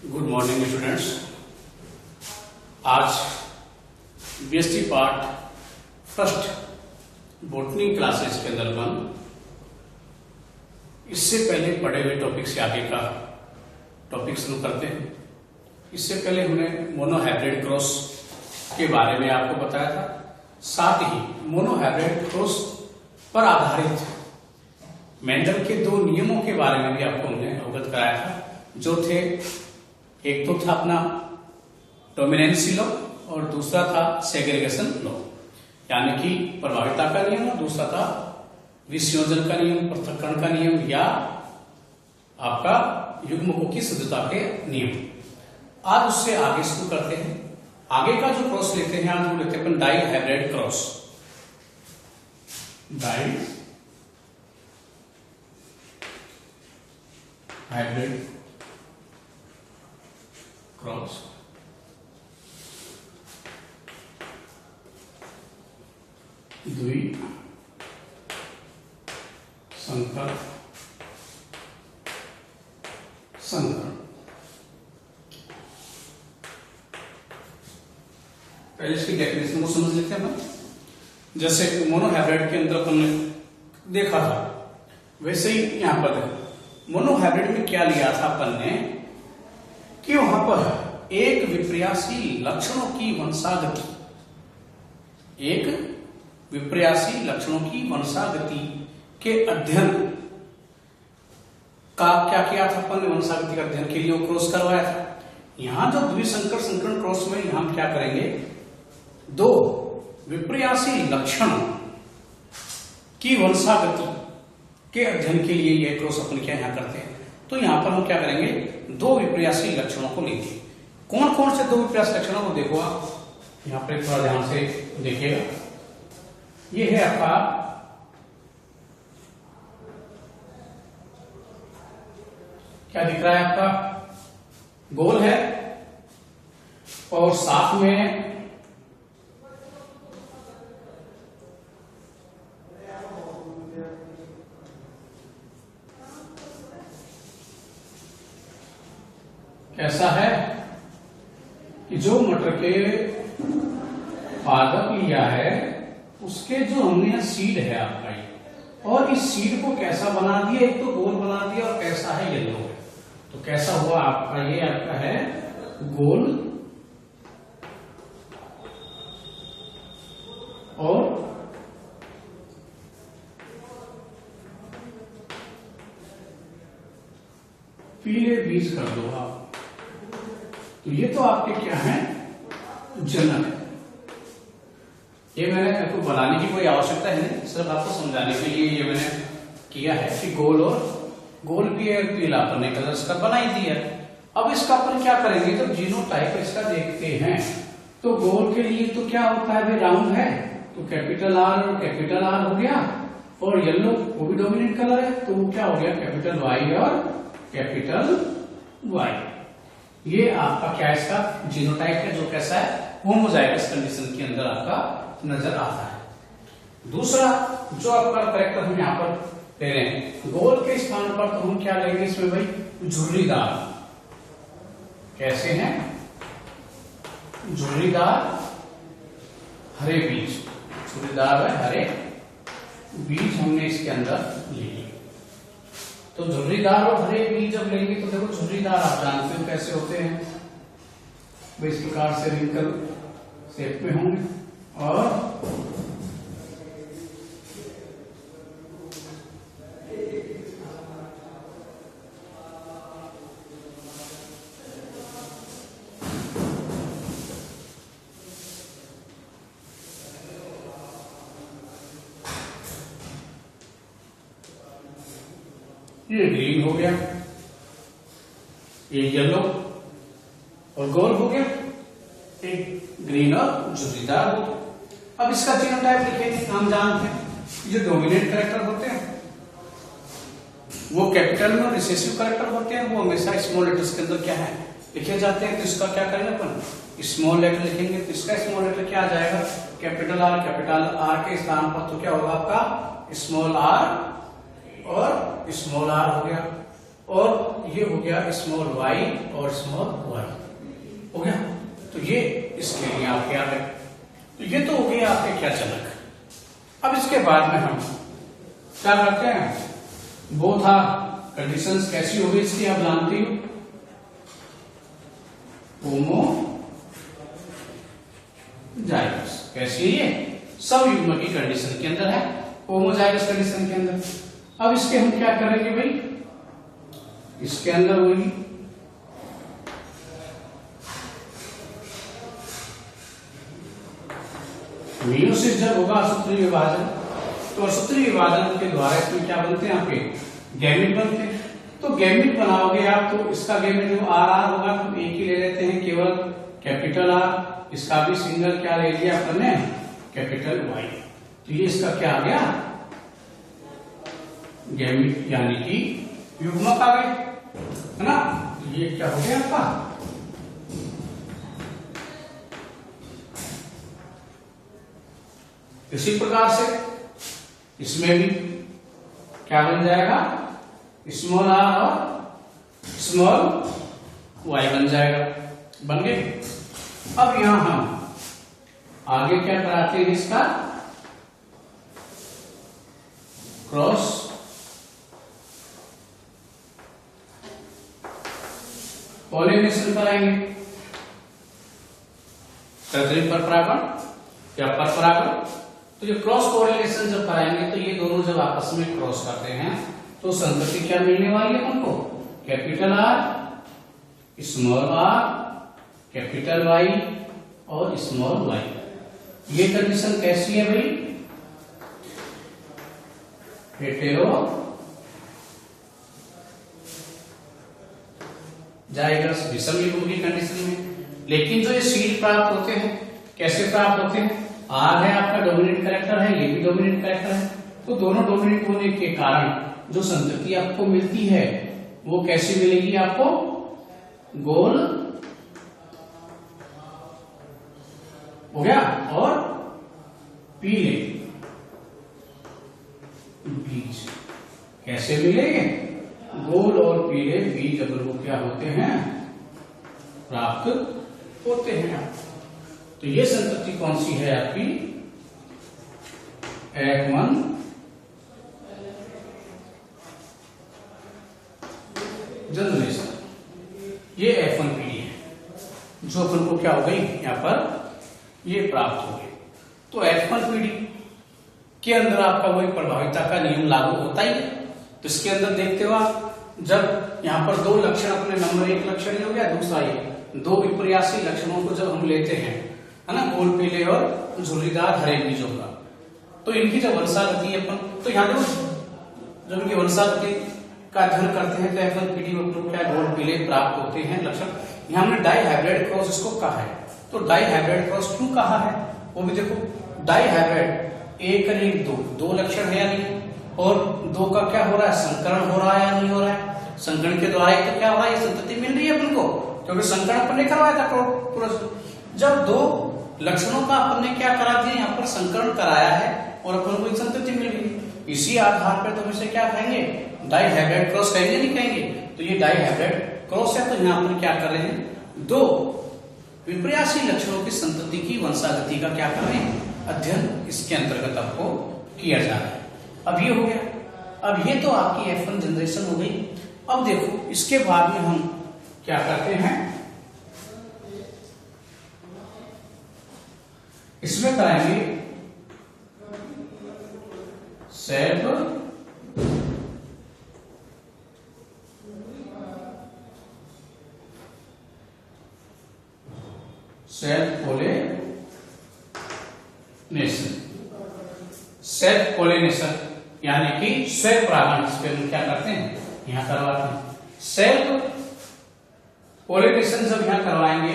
Good morning students. आज BST part first botany classes के अंदर हम इससे पहले पढ़े हुए टॉपिक से आगे का टॉपिक शुरू करते हैं। इससे पहले हमने मोनोहाइब्रिड क्रॉस के बारे में आपको बताया था, साथ ही मोनोहाइब्रिड क्रॉस पर आधारित मेंडल के दो नियमों के बारे में भी आपको हमने अवगत कराया था, जो थे एक तो था अपना डोमिनेंसी लॉ और दूसरा था सेग्रीगेशन लॉ, यानी कि प्रभाविता का नियम, और दूसरा था विसंयोजन का नियम, पृथक्करण का नियम, या आपका युग्मकों की शुद्धता के नियम। आज उससे आगे शुरू करते हैं। आगे का जो क्रॉस लेते हैं आज वो लेते हैं अपन dihybrid cross. Dihybrid cross द्वि संकर संकरण। पहले इसकी डेफिनेशन को समझ लेते हैं अपन। जैसे मोनोहाइब्रिड के अंदर अपन ने देखा था, वैसे ही यहां पर मोनोहाइब्रिड में क्या लिया था अपन ने कि वहां पर एक विपर्यासी लक्षणों की वंशागति, एक विपर्यासी लक्षणों की वंशागति के अध्ययन का क्या किया था अपन ने, वंशागति के अध्ययन के लिए वो क्रॉस करवाया था। यहां जो द्विसंकर संकरण क्रॉस में हम क्या करेंगे, दो विपर्यासी लक्षणों की वंशागति के अध्ययन के लिए यह क्रॉस अपन क्या यहां करते हैं। तो यहां पर हम क्या करेंगे, दो विपर्यासी लक्षणों को लेंगे। कौन कौन से दो विपर्यासी लक्षणों को देखो आप यहां पर थोड़ा ध्यान से देखिएगा। ये है आपका क्या दिख रहा है, आपका गोल है और साथ में कैसा है कि जो मटर के पादप लिया है उसके जो हमने सीड है आपका ये, और इस सीड को कैसा बना दिया, एक तो गोल बना दिया और कैसा है येलो है। तो कैसा हुआ आपका, ये आपका है गोल और पीले बीज कर दो आप। तो ये तो आपके क्या है, जनक है। ये मैंने आपको बनाने की कोई आवश्यकता है नहीं, सिर्फ आपको समझाने के लिए ये मैंने किया है कि गोल और गोल भी है, पीला अपन ने कलर इसका बना ही दिया। अब इसका अपन क्या करेंगे, जब जीनोटाइप इसका देखते हैं तो गोल के लिए तो क्या होता है भाई, राउंड है तो कैपिटल आर और कैपिटल आर हो गया, और येलो वो भी डोमिनेंट कलर है तो वो क्या हो गया, कैपिटल वाई और कैपिटल वाई। ये आपका क्या इसका जीनोटाइप है, जो कैसा है, होमोजाइगस कंडीशन के अंदर आपका नजर आता है। दूसरा जो आपका कैरेक्टर हम यहां पर ले रहे हैं, गोल के स्थान पर तो हम क्या लेंगे इसमें भाई, झुर्रीदार। कैसे हैं, झुर्रीदार हरे बीज, झुर्रीदार है हरे बीज हमने इसके अंदर ले लिए। तो झुर्रीदार और हरे बीज जब लेंगे तो देखो झुर्रीदार आप जानते हो कैसे होते हैं, इस प्रकार से रिंकल शेप में होंगे, और ये ग्रीन हो गया, ये येलो और गोल हो गया, एक ग्रीन और झुर्रीदार हो। अब इसका जीनोटाइप लिखेंगे, हम जानते हैं जो डोमिनेंट कैरेक्टर होते हैं वो कैपिटल में, रिसेसिव कैरेक्टर होते हैं वो हमेशा स्मॉल लेटर्स के अंदर क्या है लिखे जाते हैं। तो इसका क्या करेंगे अपन, स्मॉल लेटर लिखेंगे। तो इसका स्मॉल लेटर क्या आ जाएगा, कैपिटल आर के स्थान पर तो क्या होगा आपका स्मॉल आर और स्मॉल आर हो गया। और ये हो गया स्मॉल y और स्मॉल y हो गया। तो ये इसके लिए आपके आ गए। तो ये तो हो गया आपके क्या जनक। अब इसके बाद में हम क्या करते हैं, बोथ आर कंडीशंस कैसी होगी इसकी आप जानती हो, होमोजाइगस। कैसी है ये, सब युग्म की कंडीशन के अंदर है, होमोजाइगस कंडीशन के अंदर। अब इसके हम क्या करेंगे भाई, इसके अंदर होगी मियोसिस जब होगा सूत्रीय विभाजन, तो सूत्रीय विभाजन के द्वारा इसमें क्या बनते हैं आपके गैमेट बनते हैं। तो गैमेट बनाओगे आप तो इसका गैमेट जो आर होगा तो एक ही ले लेते हैं केवल कैपिटल आर, इसका भी सिंगल क्या ले लिया अपने कैपिटल वाई। तो ये इसका क्या आ गया गैमेट यानी कि युग्मक आ गए, है ना। तो ये क्या हो गया आपका इसी प्रकार से इसमें भी क्या बन जाएगा स्मॉल आर और स्मॉल वाई बन जाएगा, बन गए। अब यहां हम आगे क्या कराते हैं, इसका क्रॉस पॉलिनेशन कराएंगे, कृत्रिम परपरागण या परपरागण। तो ये क्रॉस कोरिलेशन जब कराएंगे तो ये दोनों जब आपस में क्रॉस करते हैं तो संतति क्या मिलने वाली है हमको, capital R small R capital Y और स्मॉल वाई। ये कंडीशन कैसी है भाई, हेटेरो जाइगस विषम युग्म की कंडीशन में। लेकिन जो ये सीड प्राप्त होते हैं कैसे प्राप्त होते हैं, आर है आपका डोमिनेंट कैरेक्टर है, ये भी डोमिनेंट कैरेक्टर है, तो दोनों डोमिनेंट होने के कारण जो संतति आपको मिलती है वो कैसी मिलेगी आपको, गोल हो गया और पीले बीज। कैसे मिलेंगे, गोल और पीले बीज अगर वो क्या होते हैं प्राप्त होते हैं। तो ये संतति कौन सी है आपकी, एकमन जनरेशन। ये F1 पीढ़ी है जो अपन को क्या हो गई यहां पर ये प्राप्त हो गई। तो F1 पीढ़ी के अंदर आपका वही प्रभाविता का नियम लागू होता ही है। तो इसके अंदर देखते हो आप, जब यहाँ पर दो लक्षण अपने नंबर एक लक्षण हो गया, दूसरा ये दो विपर्यासी लक्षणों को जब हम लेते हैं, है ना, गोल पीले और झुर्रीदार हरे बीजों का, तो इनकी जब वंशागति अपन, तो यहाँ देखो जब इनकी वंशागति का अध्ययन करते हैं तो F1 पीढ़ी में क्या गोल पीले प्राप्त होते हैं लक्षण। यहाँ हमने डाई हाइब्रिड क्रॉस इसको कहा है। तो डाई हाइब्रिड क्रॉस क्यों कहा है, वो भी देखो, डाई हाइब्रिड एक और दो, दो लक्षण है या नहीं, और दो का क्या हो रहा है संकरण हो रहा है या नहीं हो रहा है। संकरण के द्वारा तो क्या हो रहा है, ये संतति मिल रही है अपन को, क्योंकि संकरण अपन ने करवाया था पूरा। जब दो लक्षणों का अपन ने क्या करा दिया, यहाँ पर संकरण कराया है और अपन को एक संतति मिल गई। इसी आधार पर तो इसे क्या कहेंगे, डाई हाइब्रिड क्रॉस कहेंगे नहीं कहेंगे। तो ये डाई हाइब्रिड क्रॉस है। तो यहाँ पर क्या कर रहे हैं, दो विपर्यासी लक्षणों की संतति की वंशागति का क्या कर रहे हैं, अध्ययन इसके अंतर्गत आपको किया जा रहा है। अब ये हो गया। अब ये तो आपकी F1 जनरेशन हो गई। अब देखो इसके बाद में हम क्या करते हैं, इसमें कराएंगे सेल्फ पोलिनेशन यानी कि स्वयं परागण, इस पे हम क्या करते हैं यहां करवाते हैं। सेल्फ पोलिनेशन जब यहां करवाएंगे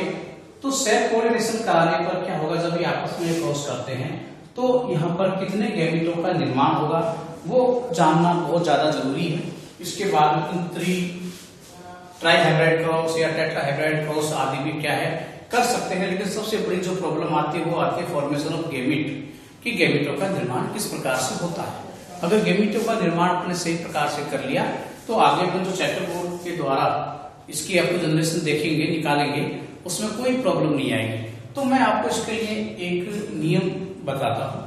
तो सेल्फ पोलिनेशन कराने पर क्या होगा, जब ये आपस में क्रॉस करते हैं तो यहां पर कितने गैमेटों का निर्माण होगा वो जानना बहुत ज्यादा जरूरी है। इसके बाद में ट्राई हाइब्रिड क्रॉस या टेट्रा हाइब्रिड क्रॉस आदि भी क्या है कर सकते हैं। लेकिन सबसे बड़ी जो प्रॉब्लम आती है वो आती है फॉर्मेशन ऑफ गैमेट, कि गैमेटों का निर्माण किस प्रकार से होता है। अगर गैमेटों का निर्माण अपने सही प्रकार से कर लिया तो आगे अपन जो चैप्टर बोर्ड के द्वारा इसकी आपको जनरेशन देखेंगे, निकालेंगे, उसमें कोई प्रॉब्लम नहीं आएगी। तो मैं आपको इसके लिए एक नियम बताता हूँ।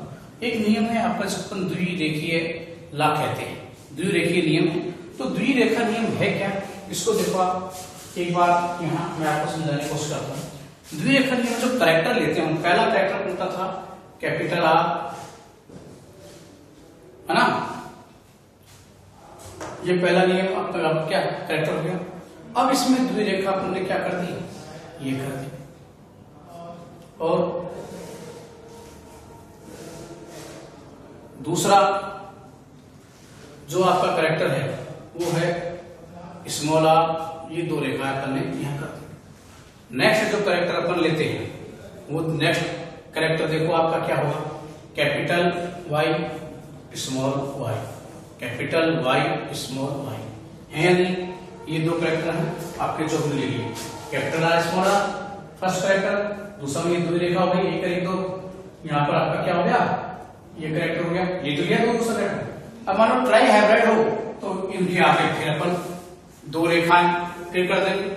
एक नियम है आपका जिसको द्विरेखीय ला कहते हैं, द्विरेखीय नियम है। तो द्विरेखा नियम है क्या, इसको देखो आप एक बार यहाँ मैं आपको समझाने की कोशिश करता हूँ। द्विरेखा नियम जो कैरेक्टर लेते हैं, पहला कैरेक्टर उनका था कैपिटल आर, है ना, ये पहला नियम आपका क्या कैरेक्टर हो गया। अब इसमें द्विरेखा अपन ने क्या कर दी, ये कर दी, और दूसरा जो आपका कैरेक्टर है वो है स्मॉल आर, ये दो रेखा अपन ने यहां कर दी। नेक्स्ट जो कैरेक्टर अपन लेते हैं वो नेक्स्ट कैरेक्टर देखो आपका क्या होगा, capital Y small Y, capital Y small Y है या नहीं। ये दो कैरेक्टर हैं आपके जो ले लिए, capital R small R first character, दूसरा में ये दो रेखा हो गई, एक एक दो, यहाँ पर आपका क्या हो गया, ये कैरेक्टर हो गया, ये तो लिया दो दूसरा कैरेक्टर। अब मानो ट्राई हाइब्रिड हो तो इनके आगे फिर अपन दो रेखाएं फिर कर देंगे।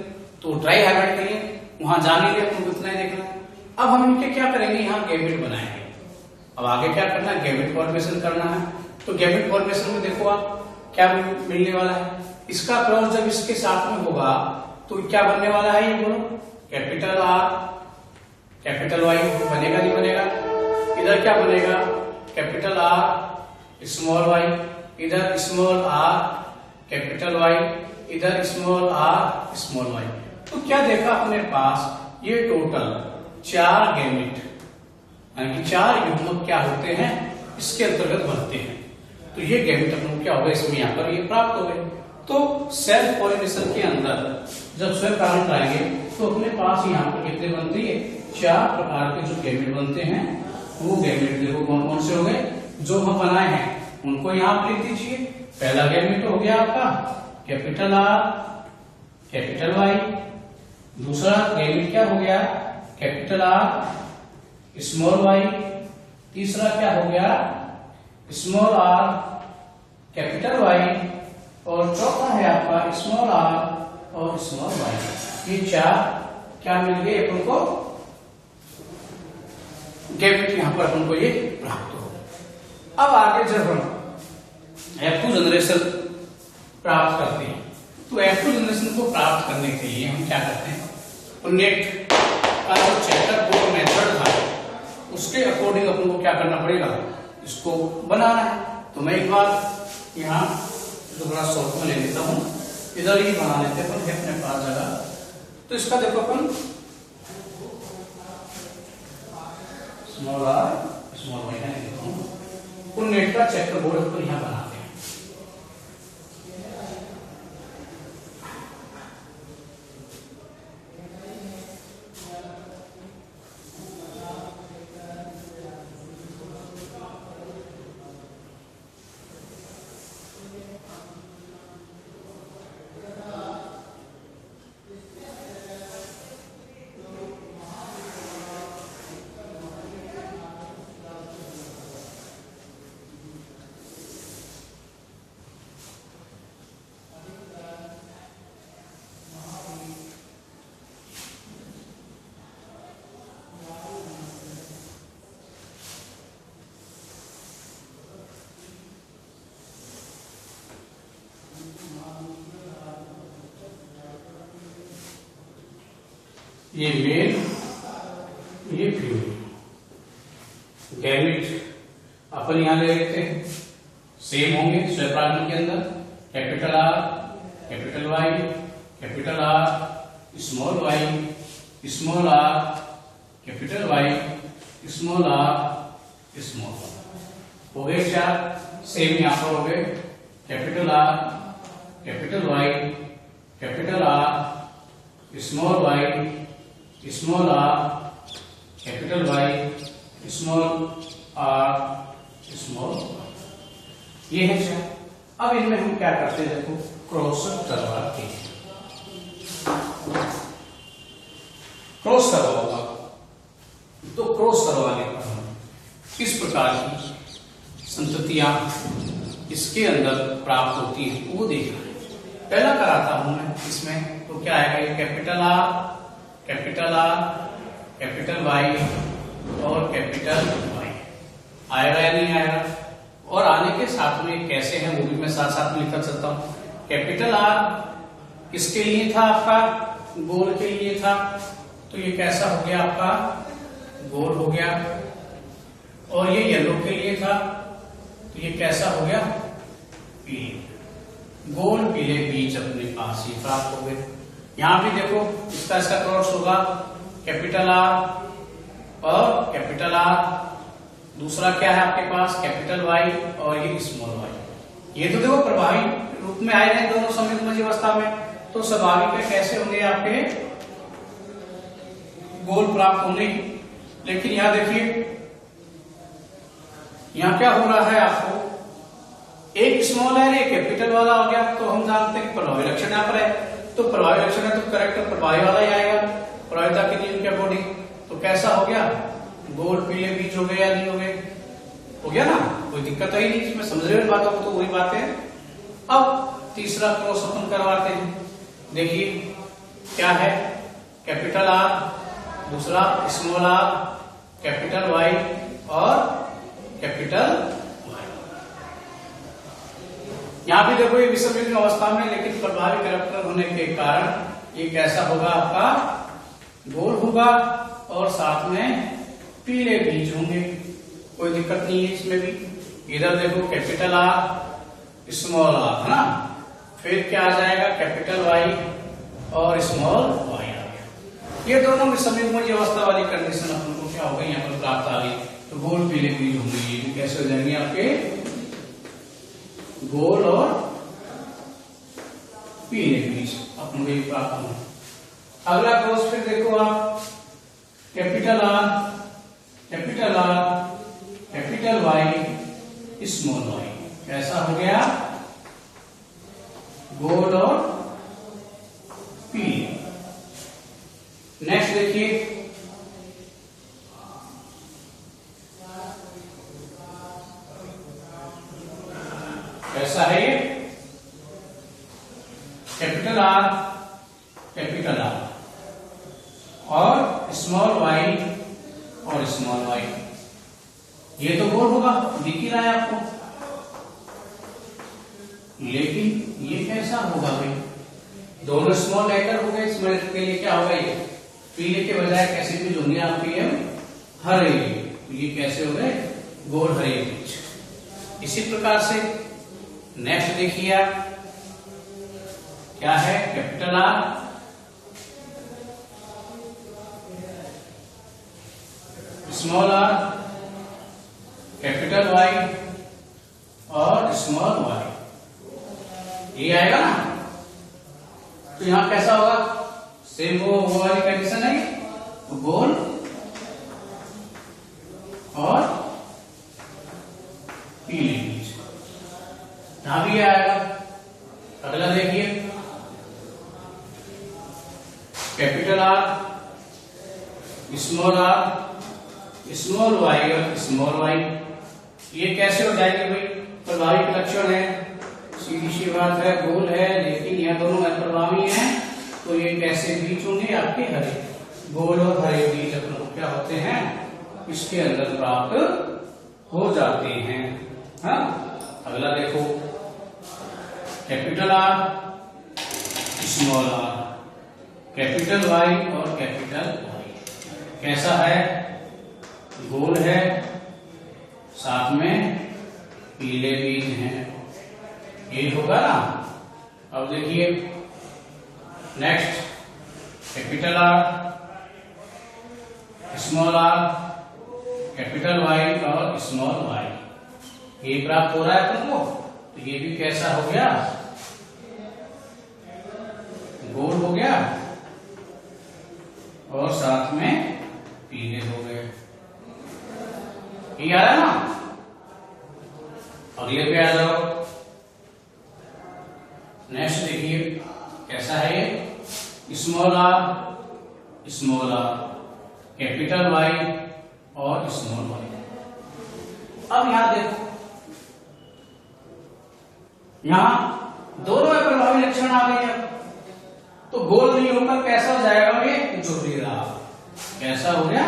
तो ट्राई हाइब्रिड के लिए वहां जाने के लिए तुमको इतना ही देखना है। अब हम इनके क्या करेंगे, यहाँ गैमेट बनाएंगे। अब आगे क्या करना है, गैमेट फॉर्मेशन करना है। तो गैमेट फॉर्मेशन में देखो आप क्या मिलने वाला है, इसका क्रॉस जब इसके साथ में होगा तो क्या बनने वाला है, ये बोलो, कैपिटल आर कैपिटल वाई बनेगा नहीं बनेगा। इधर क्या बनेगा, कैपिटल आर स्मॉल वाई, इधर स्मॉल आर कैपिटल वाई, इधर स्मॉल आर स्मॉल वाई। तो क्या देखा अपने पास, ये टोटल 4 गैमेट यानी कि 4 युग्मक क्या होते हैं इसके अंतर्गत बनते हैं। तो ये गैमेट अपन क्या होगा, इसमें यहाँ पर ये प्राप्त हो गए। तो सेल्फ पॉलिनेशन के अंदर जब स्वयं परागण आएंगे तो अपने पास यहाँ पर कितने बनते हैं, 4 प्रकार के जो गैमेट बनते हैं। वो गैमेट देखो कौन कौन से हो गए, जो हम बनाए हैं उनको यहाँ पर लिख दीजिए। पहला गैमेट हो गया आपका कैपिटल आर कैपिटल वाई, दूसरा गैमेट क्या हो गया, कैपिटल आर स्मॉल वाई, तीसरा क्या हो गया, स्मॉल आर कैपिटल वाई, और चौथा है आपका स्मॉल आर और स्मॉल वाई। ये 4 क्या मिल गए अपन को, गैमेट यहां पर अपन को ये प्राप्त हो। अब आगे जब हम F2 जनरेशन प्राप्त करते हैं तो F2 जनरेशन को प्राप्त करने के लिए हम क्या करते हैं, तो नेट का जो चैप्टर बोर्ड मेथड था उसके अकॉर्डिंग अपन को क्या करना पड़ेगा, इसको बनाना है। तो मैं एक बार यहाँ थोड़ा शॉर्ट में ले लेता हूँ, इधर ही बना लेते हैं अपन अपने पास जगह। तो इसका देखो अपन स्मॉल आर स्मॉल वाई है, उन नेट का चैप्टर बोर्ड अपन यहाँ बनाते हैं। ये मेल ये फीमेल गैमेट अपन यहां ले लेते हैं, सेम होंगे स्वयंपरागण के अंदर, capital R capital Y capital R small Y small R capital Y small R small हो गए 4। सेम यहां पर हो गए capital R capital Y capital R small Y small R capital Y small R small, ये है 4। अब इनमें हम क्या करते हैं, देखो क्रॉस करवाते हैं। क्रॉस करवाओगा तो क्रॉस करवाने पर हम किस प्रकार की संततियां इसके अंदर प्राप्त होती हैं वो देखना है। पहला कराता हूं मैं इसमें, तो क्या आएगा, ये capital R, capital R, capital Y और कैपिटल वाई आएगा या नहीं आएगा। और आने के साथ में कैसे हैं वो भी मैं साथ साथ में लिखता चलता हूं। कैपिटल आर किसके लिए था, आपका गोल के लिए था, तो ये कैसा हो गया, आपका गोल हो गया। और ये येलो के लिए था, तो ये कैसा हो गया, पीले। गोल पीले बीज अपने पास ही प्राप्त हो गए। यहां भी देखो इसका क्रॉस होगा, कैपिटल आर और कैपिटल आर। दूसरा क्या है आपके पास, कैपिटल वाई और ये स्मॉल वाई। ये तो देखो प्रभावी रूप में आए रहे दोनों संयुक्त मध्य अवस्था में, तो स्वाभाविक है कैसे होंगे आपके गोल प्राप्त होंगे। लेकिन यहां देखिए यहां क्या हो रहा है, आपको एक स्मॉल है, एक कैपिटल वाला हो गया। तो हम जानते हैं कि प्रभावी लक्षण यहां पर है, तो प्रभावी लक्षण है तो करेक्ट प्रभावी वाला ही आएगा प्रभाविता के नियम के अकॉर्डिंग। तो कैसा हो गया, गोल पीले बीज हो गए या नहीं हो गए, हो गया ना, कोई दिक्कत है ही नहीं इसमें, समझ रहे हो बातों को, तो वही बात है। अब तीसरा क्रॉस अपन करवाते हैं। देखिए क्या है, कैपिटल आर, दूसरा स्मॉल आर, कैपिटल वाई और कैपिटल वाई। यहां भी देखो ये विषम अवस्था में, लेकिन प्रभावी कैरेक्टर होने के कारण ये कैसा होगा, आपका गोल होगा और साथ में पीले बीज होंगे, कोई दिक्कत नहीं है इसमें भी। इधर देखो कैपिटल आर स्मॉल आर है ना, फिर क्या आ जाएगा, कैपिटल वाई और स्मॉल वाई आ गया। ये दोनों में समयुग्मज अवस्था वाली कंडीशन अपन को क्या हो गई, यहाँ पर प्राप्त आ गई। तो गोल पीले बीज होंगे, ये भी कैसे हो जाएंगे आपके गोल और पीले बीज अपन को ये प्राप्त होंगे। अगला क्रॉस फिर देखो आप, capital R, capital R, capital Y, small Y, कैसा हो गया, गोल और पीले। नेक्स्ट देखिए, कैसा है ये, कैपिटल आर, कैपिटल आर और स्मॉल वाई और स्मॉल वाई। ये तो गोल होगा, दिख ही रहा है आपको, लेकिन ये कैसा होगा भाई, दोनों स्मॉल लेटर हो गए, इसमें के लिए क्या होगा, ये पीले के बजाय कैसे बीज होंगे आपके, हरे। ये कैसे हो गए, गोल हरे बीज। इसी प्रकार से नेक्स्ट देखिए आप, क्या है, capital R, small R, capital Y और स्मॉल वाई, ये आएगा ना। तो यहां कैसा होगा, सेम वो वाली कंडीशन है, तो गोल और पीले बीज, यहां भी आएगा। अगला देखिए, capital R, small R, small Y और स्मॉल वाई, ये कैसे हो जाएंगे भाई, प्रभावी लक्षण है, सीधी सी बात है, गोल है, लेकिन यह दोनों अप्रभावी हैं, तो ये कैसे बीज होंगे आपके, हरे। गोल और हरे बीज अपने क्या होते हैं, इसके अंदर प्राप्त हो जाते हैं। हाँ, अगला देखो, capital R, small R, capital Y और कैपिटल वाई, कैसा है, गोल है, साथ में पीले बीज हैं, ये होगा ना। अब देखिए next, capital R, small R, capital Y और स्मॉल वाई, ये प्राप्त हो रहा है तुमको। तो ये भी कैसा हो गया, गोल हो गया और साथ में पीले हो गए, ये आ रहा है ना। अगले पे आ जाओ, नेक्स्ट देखिए कैसा है ये, small R, small R, capital Y और स्मॉल वाई। अब यहां देखो, यहां दोनों में प्रभावी लक्षण आ गए हैं। तो गोल नहीं होकर कैसा हो जाएगा ये? झुर्रीदार। कैसा हो गया?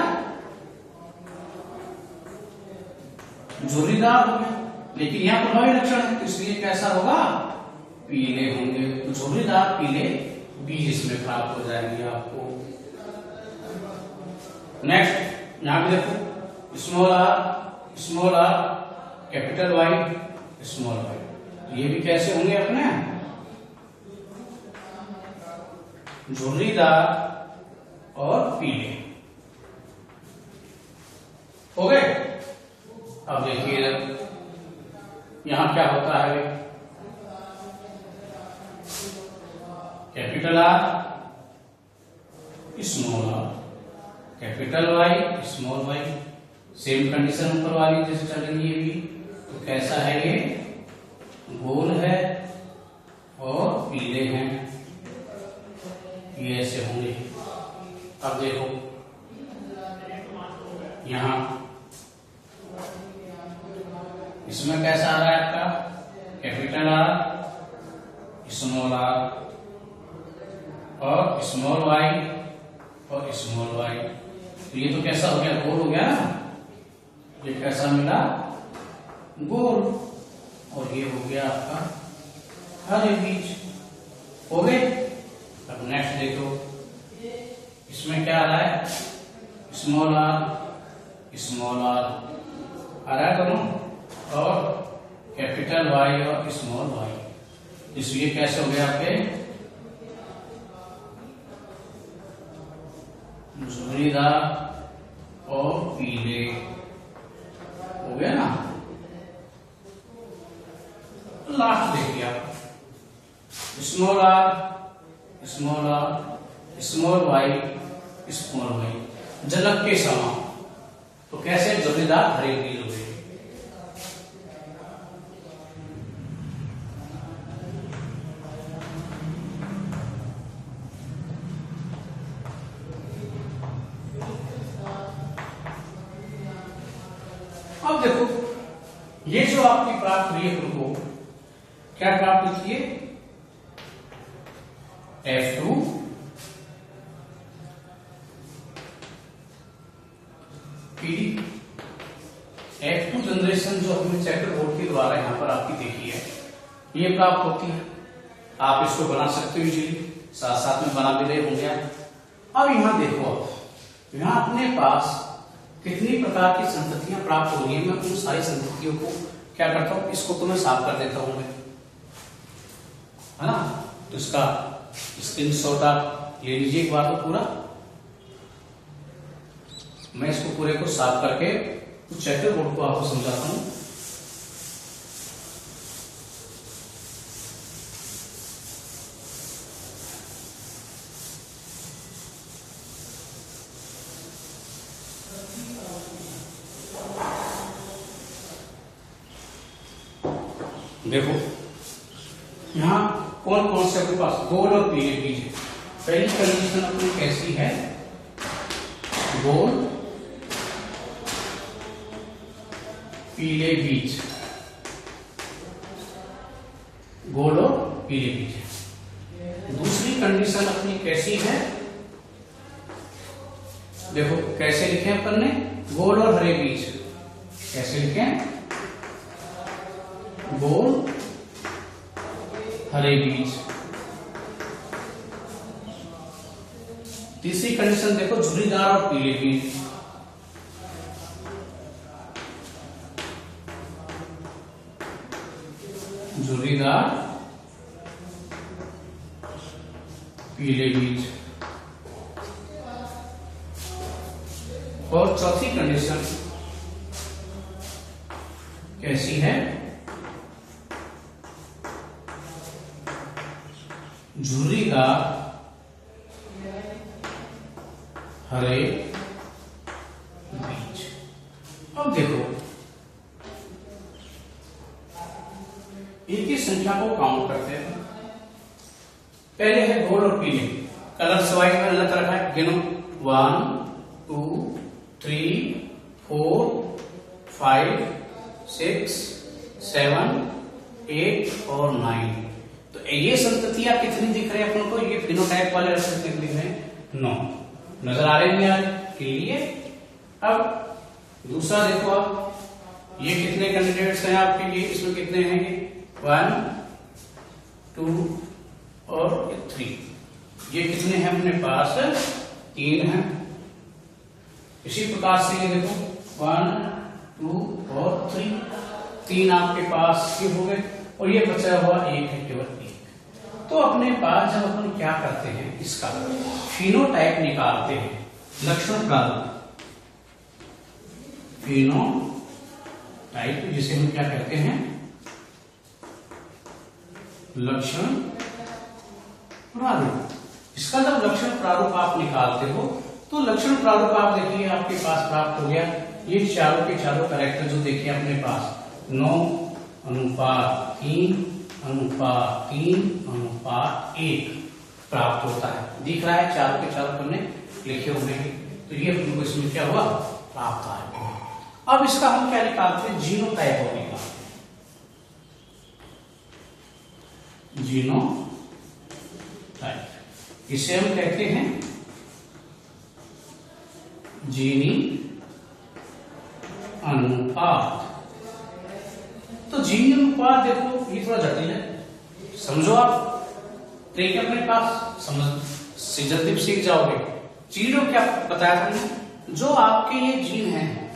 झुर्रीदार हो गया। लेकिन यहाँ प्रभावी लक्षण है, इसलिए कैसा होगा? पीले होंगे। झुर्रीदार पीले बीज इसमें प्राप्त हो जाएंगे आपको। नेक्स्ट यहां पे देखो, small R capital Y small Y, ये भी कैसे होंगे अपने? झुर्रीदार और पीले हो गए। अब देखिए यहां क्या होता है? Capital R small R, capital Y small Y, same condition ऊपर वाली जैसे चल रही है भी। तो कैसा है ये? गोल है और पीले हैं, ये ऐसे होंगे। अब देखो यहां इसमें कैसा आ रहा है आपका? कैपिटल आर स्मॉल आर और स्मॉल वाई और स्मॉल वाई। तो ये तो कैसा हो गया? गोल हो गया ना। ये कैसा मिला? गोल। और ये हो गया आपका हरे बीज। हो गए। अब नेक्स्ट देखो, इसमें क्या आ रहा है? स्मॉल आर आ रहा है दोनों, और कैपिटल वाई और स्मॉल वाई। इसलिए कैसे हो गया आपके? झुर्रीदार और पीले हो गया ना। लास्ट देखिए आप, स्मॉल आर स्मॉल वाई, जनक के समान। तो कैसे? झुर्रीदार हरे बीज हो गए। अब देखो, ये जो आपकी प्राप्त हुई है, तुमको क्या प्राप्त हुई है? F2 PD। F2 जनरेशन जो हमने चैप्टर बोर्ड के द्वारा यहां पर आपकी देखी है, ये प्राप्त होती है। आप इसको बना सकते हो इजीली, साथ साथ में बना भी रहे होंगे आप। अब यहां देखो, आप यहां अपने पास कितनी प्रकार की संततियां प्राप्त हो रही है। मैं उन सारी संततियों को क्या करता हूं? इसको तो मैं साफ कर देता हूं, है ना। तो इसका स्क्रीनशॉट आप ले लीजिए एक बार। तो पूरा मैं इसको पूरे को साफ करके चैप्टर बोर्ड को आपको समझाता हूं। देखो यहां कौन कौन से अपने पास गोल और पीले बीज है। पहली कंडीशन अपनी कैसी है? गोल पीले बीज, गोल और पीले बीज। दूसरी कंडीशन अपनी कैसी है? देखो कैसे लिखे अपन ने? गोल और हरे बीज। कैसे लिखें? गोल हरे बीज। तीसरी कंडीशन देखो, झुर्रीदार और पीले बीज। झुर्रीदार पीले बीज। और चौथी कंडीशन कैसी है? झुर्रीदार हरे बीज। अब देखो इनकी संख्या को काउंट करते हैं। पहले है गोल और पीले, कलर वाइज में अलग रखा है। गिनो 1 2 3 4 5 6 7 8 और 9। तो ये संततियां कितनी दिख रही है अपन को? ये फिनोटाइप वाले लक्षण कितने दिख रहे हैं? 9 नजर आ रहे हैं यार क्लियर। अब दूसरा देखो आप, ये कितने कैंडिडेट्स हैं आपके लिए? इसमें कितने हैं? 1 2 और 3। ये कितने हैं अपने पास? 3 हैं। इसी प्रकार से ये देखो 1 2 और 3 आपके पास ये हो गए, और ये बचा हुआ एक है, केवल एक। तो अपने पास जब अपन क्या करते हैं, इसका फिनोटाइप निकालते हैं, लक्षण प्रारूप फिनोटाइप, जिसे हम क्या कहते हैं? लक्षण प्रारूप। इसका जब लक्षण प्रारूप आप निकालते हो तो लक्षण प्रारूप आप देखिए आपके पास प्राप्त हो गया। ये चारों के चारों कैरेक्टर जो देखिए अपने पास 9:3:3:1 प्राप्त होता है, दिख रहा है, चारों के चारों पन्ने लिखे हुए हैं। तो ये हमको इसमें क्या हुआ? प्राप्त है। अब इसका हम क्या निकालते हैं? जीनोटाइप और निकालते हैं। जीनोटाइप, इसे हम कहते हैं जीनी अनुपात। तो जीनी अनुपात देखो ये थोड़ा जटिल है, समझो आप, ठीक है, अपने पास समझ जल्दी सीख जाओगे। जीनों क्या बताया था मैंने? जो आपके ये जीन हैं,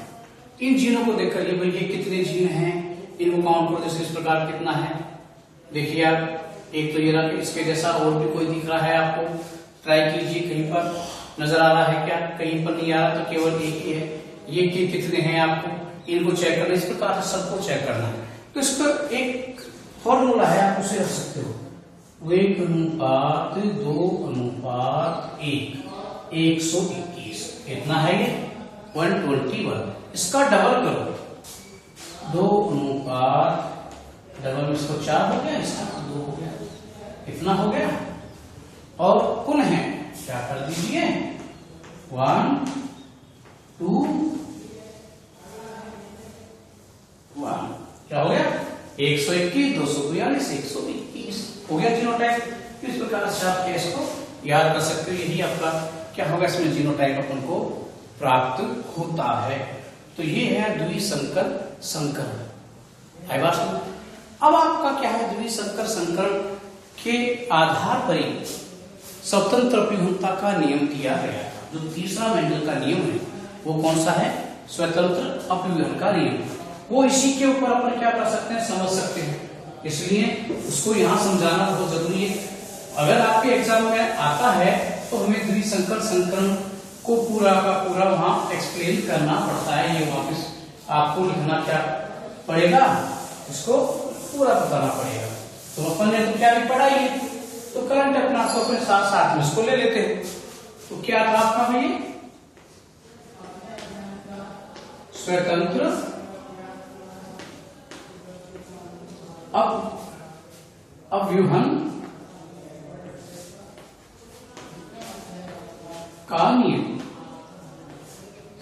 इन जीनों को देख कर भाई ये कितने जीन हैं, इनको काउंट करो। जैसे इस प्रकार कितना है, देखिए आप, एक तो ये रहा, इसके जैसा और भी कोई दिख रहा है आपको? ट्राई कीजिए, कहीं पर नजर आ रहा है क्या? कहीं पर नहीं आ रहा तो केवल एक ही है। ये कितने हैं आपको इनको चेक करना, इस प्रकार से सबको चेक करना है। तो इसका एक फॉर्मूला है, आप उसे रख सकते हो, 1:2:1, 121। कितना है ये? 121। इसका डबल करो, 2:, डबल में इसको 4 हो गया, इसका 2 हो गया, कितना हो गया? और कुल है, क्या कर दीजिए, 1 2 1, क्या हो गया? 121, 242, 121 हो गया जीनोटाइप। इस प्रकार से आप इसको याद कर सकते हो। यही आपका क्या होगा, इसमें जीनोटाइप अपन को प्राप्त होता है। तो ये है द्विसंकर संकरण। है बात समझ? अब आपका क्या है, द्विसंकर संकरण के आधार पर ही स्वतंत्र अभिहुंता का नियम दिया गया है। जो तीसरा मेंडल का नियम है वो कौन सा है? स्वतंत्र अपव्यवहार का नियम। वो इसी के ऊपर अपन क्या कर सकते हैं, समझ सकते हैं, इसलिए उसको यहां समझाना बहुत जरूरी है। अगर आपके एग्जाम में आता है तो हमें द्विसंकर संकरण को पूरा का पूरा वहां एक्सप्लेन करना पड़ता है। ये वापस आपको लिखना क्या पड़ेगा, इसको पूरा बताना पड़ेगा। तो अपन ने तो क्या भी पढ़ा ही है, तो करंट अपना को अपने साथ साथ में इसको ले लेते हैं। तो क्या था आपका भाई, स्वतंत्र अपव्यूहन का नियम।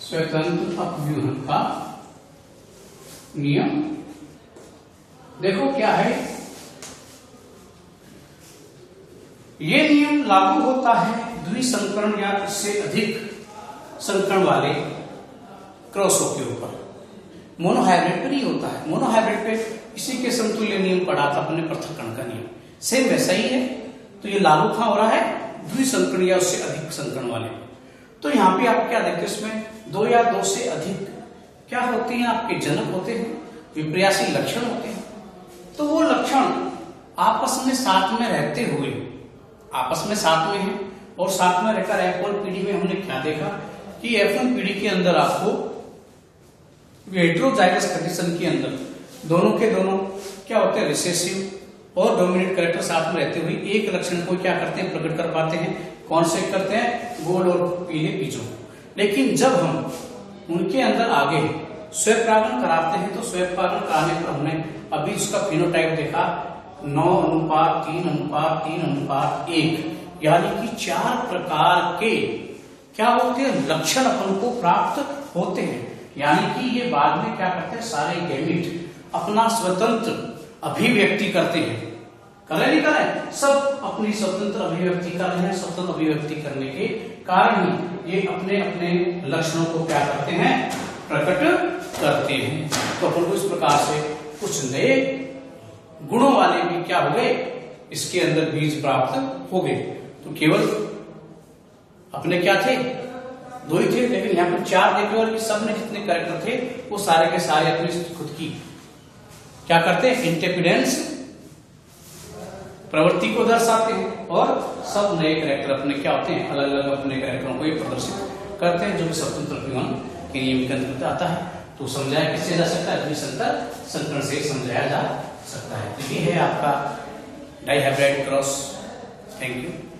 स्वतंत्र अपव्यूहन का नियम देखो क्या है, ये नियम लागू होता है द्विसंकरण या इससे अधिक संकरण वाले क्रॉसों के ऊपर। मोनोहाइब्रिड पे नहीं होता है। मोनोहाइब्रिड पे इसी के समतुल्य नियम पढ़ा था अपने पृथक्करण का नियम, सेम वैसा ही है। तो ये लागू कहां हो रहा है, द्विसंकरण या उससे अधिक संकरण वाले। तो यहाँ पे आप क्या देखते हैं, इसमें 2 या 2 से अधिक क्या होते हैं, आपके जनक होते हैं, विपर्यासी लक्षण होते हैं। तो वो लक्षण आपस में साथ में रहते हुए आपस में साथ में है, और साथ में रहकर F1 पीढ़ी में हमने क्या देखा कि F1 पीढ़ी के अंदर आपको हेटेरोजाइगस कंडीशन के अंदर दोनों के दोनों क्या होते हैं, रिसेसिव और डोमिनेंट कैरेक्टर साथ में रहते हुए एक लक्षण को क्या करते हैं, प्रकट कर पाते हैं। कौन से करते हैं, गोल और पीले बीजों। लेकिन जब हम उनके अंदर आगे स्वयंपरागण कराते हैं तो स्वयंपरागण कराने पर हमने अभी उसका फिनोटाइप देखा 9:3:3:1, यानी कि 4 प्रकार के क्या होते हैं, लक्षण अपन को प्राप्त होते हैं। यानी कि ये बाद में क्या करते हैं, सारे गैमीट अपना स्वतंत्र अभिव्यक्ति करते हैं। कर रहे नहीं कर रहे, सब अपनी स्वतंत्र अभिव्यक्ति कर रहे हैं। स्वतंत्र अभिव्यक्ति करने के कारण ही ये अपने अपने लक्षणों को क्या करते हैं, प्रकट करते हैं। तो अपन को इस प्रकार से कुछ नए गुणों वाले भी क्या हो गए, इसके अंदर बीज प्राप्त हो गए। तो केवल अपने क्या थे, 2 ही थे, लेकिन यहाँ पर 4 देखे और सब में जितने कैरेक्टर थे वो सारे के सारे अपनी खुद की क्या करते हैं, इंटेपिडेंस प्रवृत्ति को दर्शाते हैं। और सब नए कैरेक्टर अपने क्या होते हैं, अलग अलग अपने कैरेक्टरों को ये प्रदर्शित करते हैं, जो कि स्वतंत्र अभिमान के नियम के अंतर्गत आता है। तो समझाया किससे जा सकता है, द्विसंकर संकरण से समझाया जा सकता है। तो ये है आपका डाइहाइब्रिड क्रॉस। Thank you.